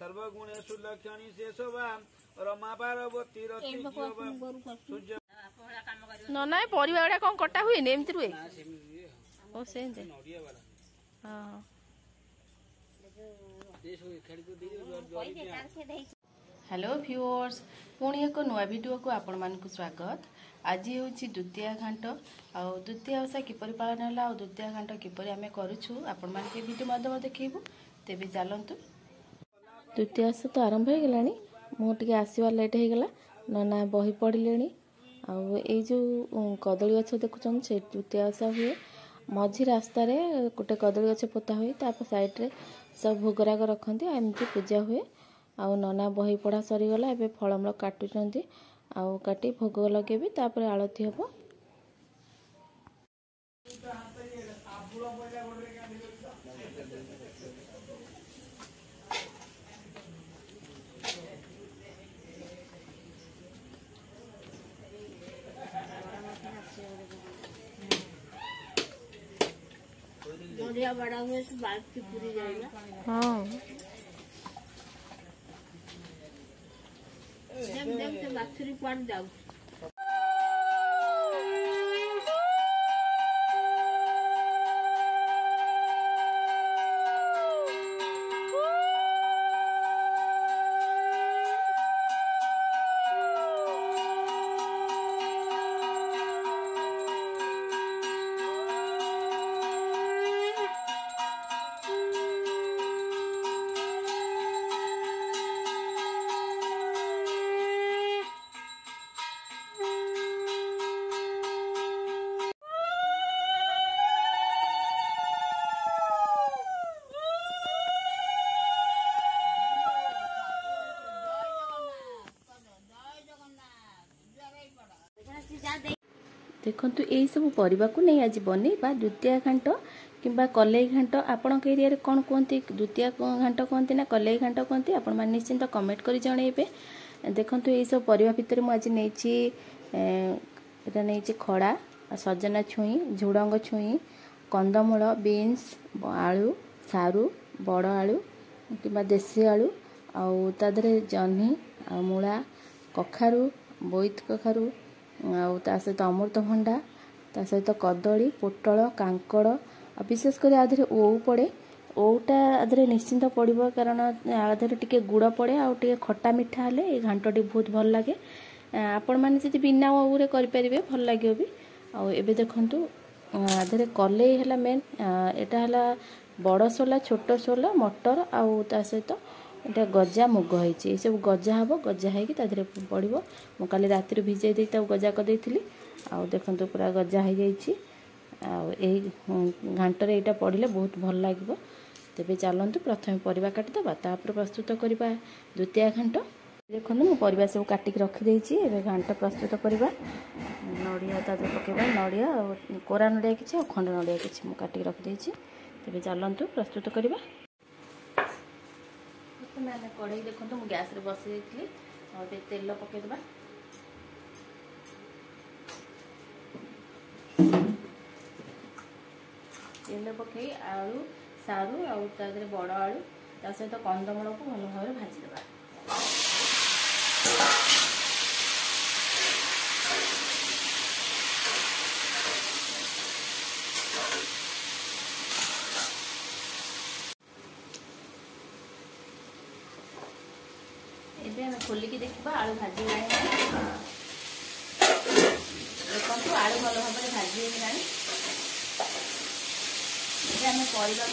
सर्वगुणेषु लक्षणी शेषवा रमा पार्वती सूर्य न ना परिवा गुड़ा कौन कटा हुए एमती रुए ओ सेंते हां हेलो व्यूअर्स पुणी एक नुआ वीडियो को आपण मानक स्वागत। आज हूँ द्वितीय घाट आ द्वितीय ओषा किपर पालन है आ द्वितीय घाट किपर आम करूँ आपण मान वीडियो माध्यम देखू तेज चलतु। द्वितीय ओषा तो आरंभ हो गला मुझे आसवा लेट हो गला नना बही पढ़ले जो कदली गछ देखुं से द्वितीय ओषा हुए मझी रास्तार गोटे कदली गछ पोता हुए ताप साइड्रे सब भोगराग रखती एमती पूजा हुए आउ नना बही पढ़ा सरीगला एबे फलमूल काटुचंती आउ काटी भोग लगेबी तापर आळती हबो। नदिया बड़ा हुए तो बात की पूरी जाएगा। हाँ देख तो बाछुरी पड़ जाऊ देखु यही सब परिवा को नहीं आज बनइबा द्वितीय घाट किंबा कलई घाट आपण एरिया कौन कहते द्वितीय घाट कहते ना कलई घाट कहते आपण मैंने निश्चिंत कमेंट कर जनइबे। देखु यही सब परिवा भितर मुझे नहीं खड़ा सजना छुई झुड़ंग छुई कंदमूल बीन्स आलू सारू बड़ आलू कि देसी आलू आउ तादरे जह्नी आ मूला कखारू बोईत कखारू आ सहित अमृतभंडा ता सहित कदली पोटल कांकड़ विशेषकर आधे ओऊ पड़े ओऊटा आधे निश्चिंत पड़ो कारण आधे टिके गुड़ पड़े आ खट्टा मिठा हेले ये घाटी बहुत भल लगे आपण मैंने बिना ओऊरे करें भल लगे भी आबे देखु आधे कलई है मेन यहाँ बड़ सोला छोट सोला मटर आउ ता सहित एटा गजा मुग होइछि सब गजा हबो गजा है कि तादरे पड़िबो मु काली राति भिजै देई ता गजा कर देइथिली आ देखंतु पूरा गजा हो जाइछि आ एही घांटरे एटा पड़िले बहुत भल लागिबो। तेबे चलंतु प्रथमे परिबा काटि दबा तापर प्रस्तुत करिबा द्वितीय घांट। देखंतु मु परिबा सब काटि के रखि देइछि एबे घांट प्रस्तुत करिबा नडिया तादरे पकेबा नडिया कोरा नडिया किछि आ खंड नडिया किछि मु काटि के रखि देइछि। तेबे चलंतु प्रस्तुत करिबा। मैंने कढ़ई देखो तो गैस रे बसई देती और तेल पकईदबा तेल पकई आलू सारू आउ बड़ आलू ता सहित कंदमूल को भल भाव भाजीदबा। खोलिकी देखा आलू भाजी देखो आलू भल भाव में भाजी होगा आम परिवा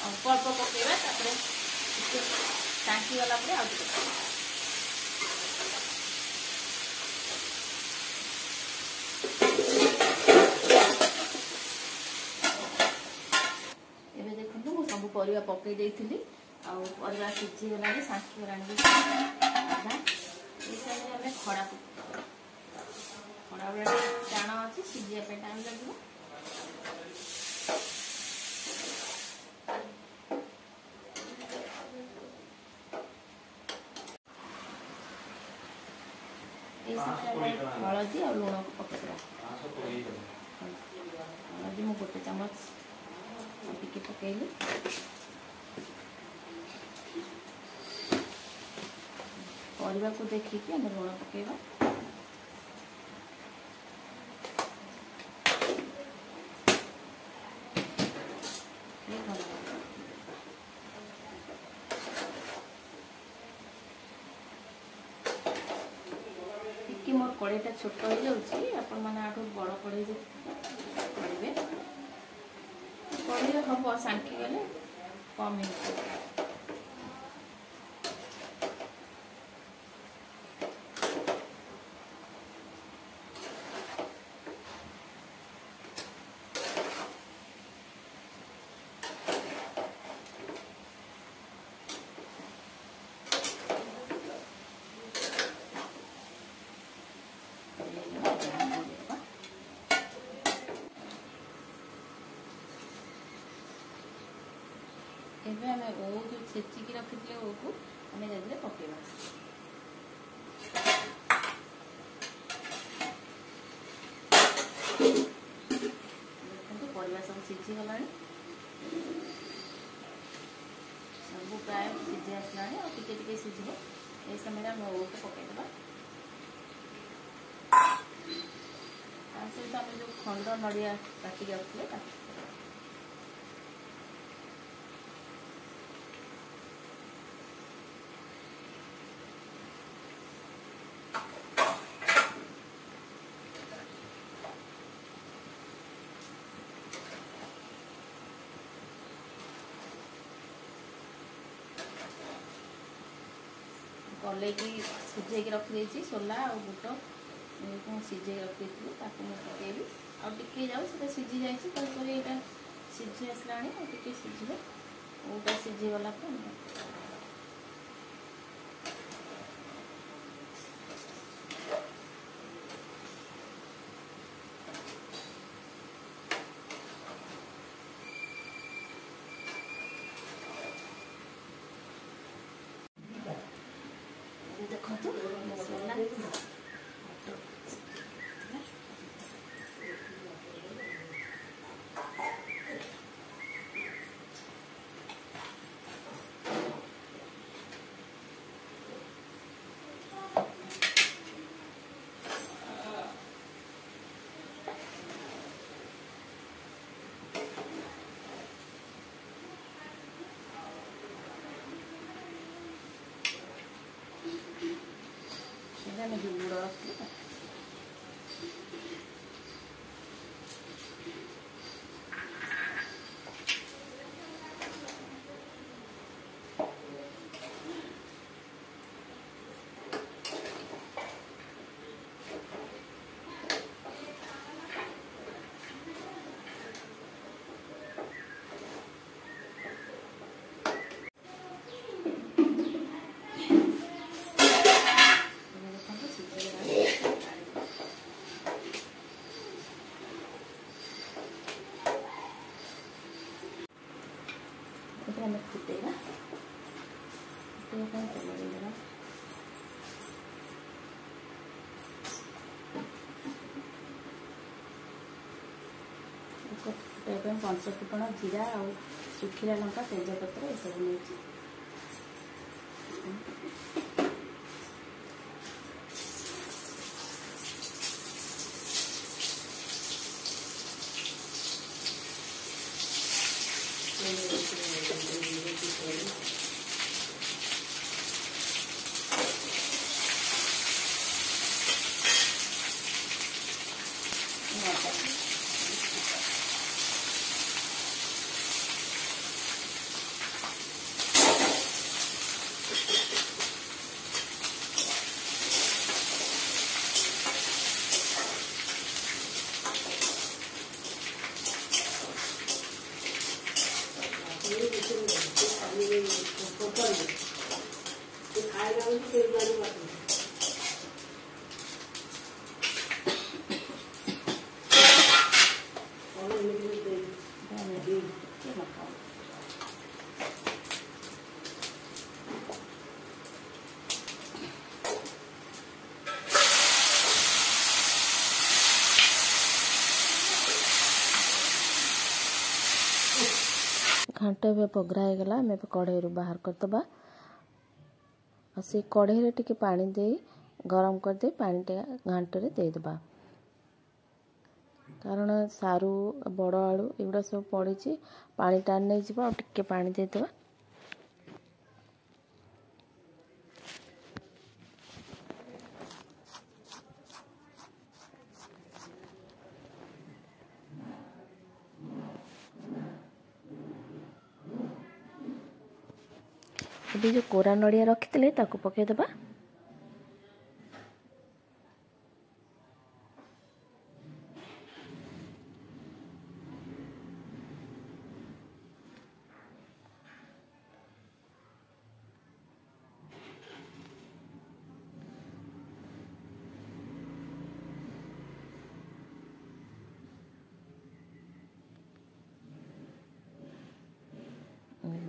अल्प अल्प पकेबा टाँकी गला सब परिवा पकई देइथिली आ परिवा सिझी गला सांखी गला आधा ये समय हमें खड़ा खड़ा बड़ा टाण अच्छी सिझा टाइम लगे हलदी और लुण को पकेଇବା ଚାମଚ ଟିକେ ପକେଇଲି। ପରିବାକୁ ଦେଖିକି ଆମେ ଲୁଣ ପକେଇବା। ଟିକେ ମୋର କଡ଼େଇଟା ଛୋଟ ହେଇଯାଉଛି, ଆପଣମାନେ ଆଠୁ ବଡ଼ କଡ଼େଇ କରିବେ। କଡ଼େଇରେ ହବ, ସାଙ୍କି ଗଲେ କମ୍ ହେଇଯିବ। ଏବେ ଆମେ ଓଉ ଯେଉଁ ଛେଚିକି ରଖିଥିଲେ ଓଉକୁ ଆମେ ସେଥିରେ ପକେଇବା। ଦେଖନ୍ତୁ ପରିବା ସବୁ ସିଝିଗଲାଣି, ସବୁ ପ୍ରାୟ ସିଝି ଆସିଲାଣି, ଆଉ ଟିକେ ଟିକେ ସିଝିବ। এই ସମୟରେ ଆମେ ଓଉକୁ ପକେଇଦେବା। ତା ସହିତ ଆମେ ଯେଉଁ ଖଣ୍ଡ ନଡ଼ିଆ କାଟିକି ରଖିଥିଲେ ତାକୁ କଲେଇକି ସିଝେଇକି ରଖିଦେଇଛି। ସୋଲା ଆଉ ବୁଟ ସିଝେଇକି ରଖିଦେଇଥିଲି, ତାକୁ ମୁଁ ପକେଇବି। ଆଉ ଟିକେ ଯାଉ, ସେଟା ସିଝି ଯାଇଛି। ତାପରେ ଏଇଟା ସିଝି ଆସିଲାଣି, ଆଉ ଟିକେ ସିଝିବ। ଓଉଟା ସିଝିଗଲା ପରେ ଦେଖନ୍ତୁ ମସଲା ଆମେ ଯେଉଁ ଗୁଡ଼ ରଖିବା ଆମେ ଫୁଟେଇବା। ଫୁଟେଇବା ପାଇଁ ତେଲ ଦେଇଦେବା। ଫୁଟେଇବା ପାଇଁ ପଞ୍ଚ ଫୁଟଣ, ଜିରା ଆଉ ଶୁଖିଲା ଲଙ୍କା, ତେଜପତ୍ର ଏସବୁ ନେଇଛି। घांट ए पघरा हो गला आम कढ़ई बाहर करदे से कढ़ई टे पानी दे गरम करदे पानी टे घांट रे देदेबा कारण सारू बड़ आलू एगुड़ा सब पड़ी पानी टाण नहीं जीव और टिके पानी देदेबा अभी जो कोरा नड़िया रखी ताकू पकईदेबा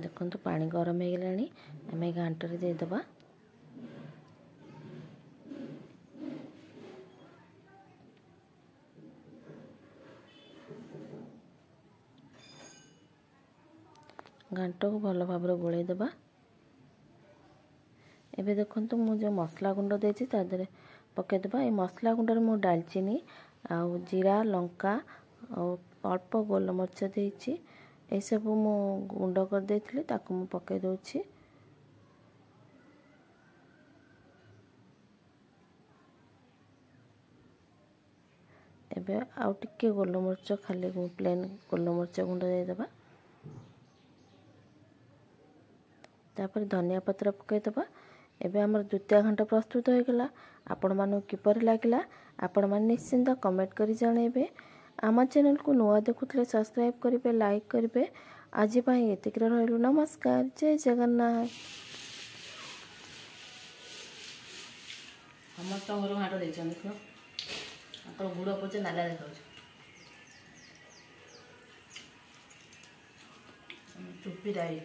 देखो पानी गरम हो गलानी आम घांट रे देदेबा घांट को भल भाव गोलई देबा एबे देखंतु मु जो मसला गुंड देछि ता देरे पकेदेबा ए मसला गुंड रे मु दालचीनी आउ जीरा लंका और अल्प गोलमरीच देछि ए सब मु गुंड कर देथिले ताकू मु पके दोछि एबे आउ टिके गोलमरीच खाली प्लेन गोलमरीच गुंड दे देबा तापर धनिया पत्र पकेदेबा एबे हमर द्वितीय घंटा प्रस्तुत हो गला आपण मानु किपर लागिला आपण मान निश्चिंत कमेंट करी जणेबे आम चैनल को नुआ देखुले सब्सक्राइब करेंगे लाइक करेंगे आज एतिक रहिलु नमस्कार जय जगन्नाथ समस्त घर घाट देख गुड़ पचे नाला देखा चुपी डाई